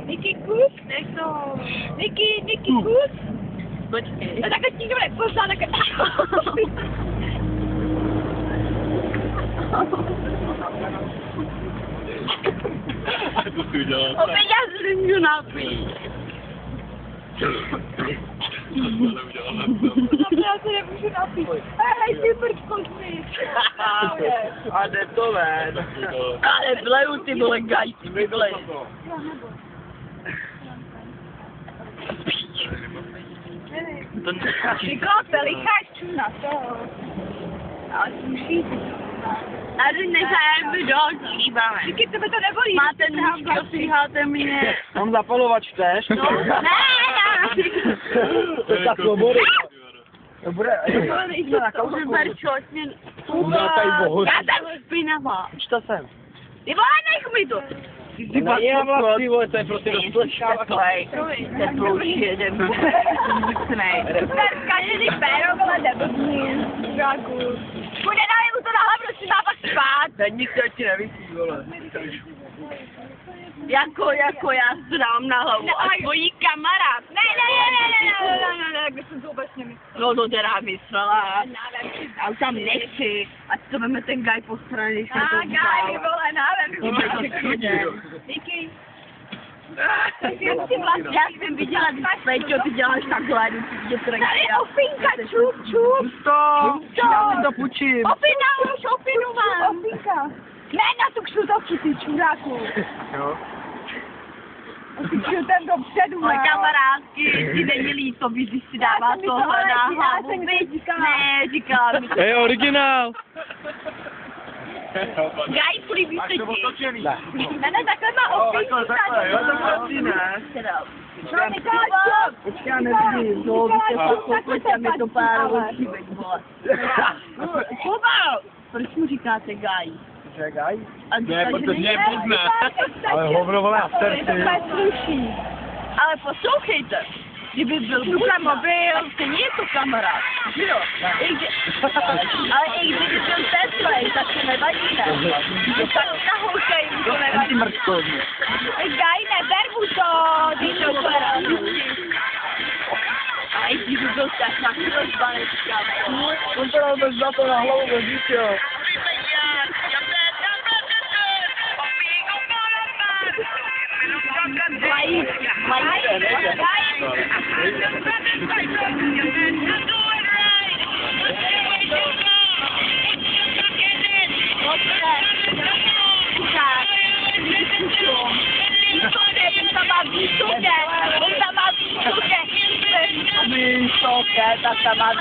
Niky kus? Nechto. Niky kus? Počkej. A takhle ti dobré poslá, takhle. A to si udělal. Opět já se nemůžu napít. Já se nemůžu napít. Hej, ty prčko jsi. A jde to ven. Ale vleju ty vole gajci, vylej. Ty kope, licháš čuna, to. Ale sluší ty to. Tady necháme do šíbáme. Díky, tebe to nebolí. Máte nůžky, ostříháte mě. Mám zapalovač tež. No, ne, To je ta svoboda. Dobré, jsme na to super čotně. Já jsem špinavá. Čo jsem? Ty vole, nech mi to. Já vlastně, vole, to je prostě rozpleškávat. Teplouší jeden. Superka, že ty péro, vole, debilní. Žáku. Půjde dali mu to na hlavu, si má pak spát. Teď nikdo ti nevisí, vole. Jako já se dám na hlavu. A tvojí kamarád. Ne, když jsem to vůbec nemyslel. No to teda myslela. Já už tam nechci. Ať to veme ten gaj po straně, když jsem to vzal. Gaj, vole, nevím. Díky. Já jsem viděla, když Peťo, ty děláš takhle, když tady opinka, čup. Stop! Já si to půjčím. Opina už, opinu mám. Opinka. Ne, na tu křutovku, ty čuráku. Jo. Ten dopředu, ale kamarádky, si není líto, když si dává tohle na hlavu. Ne, říkala mi to. Hej, originál! Gaj, políbí se ti. Ne, takhle má opinka. Takhle, ne. Počkej, já nevidím, no, vy se fakt pojďte mi to pár očí, veď vole. Kuba! Proč mu říkáte Gaj? Čekaj. Ne, protože je blbná. Ale hovno, vole, a srdci. Ale poslouchejte, kdyby byl tuhle mobil, stejně je to kamarád, že jo? Ale i kdyby byl teplej, tak se nevadí, ne? Tak ta holka jim to nevadí. Gaj, neber mu to, ty super. A i kdyby byl tak na rozbanečka. On to dal bez za to na hlavu, bez dítěho. Vysoké, tak tam má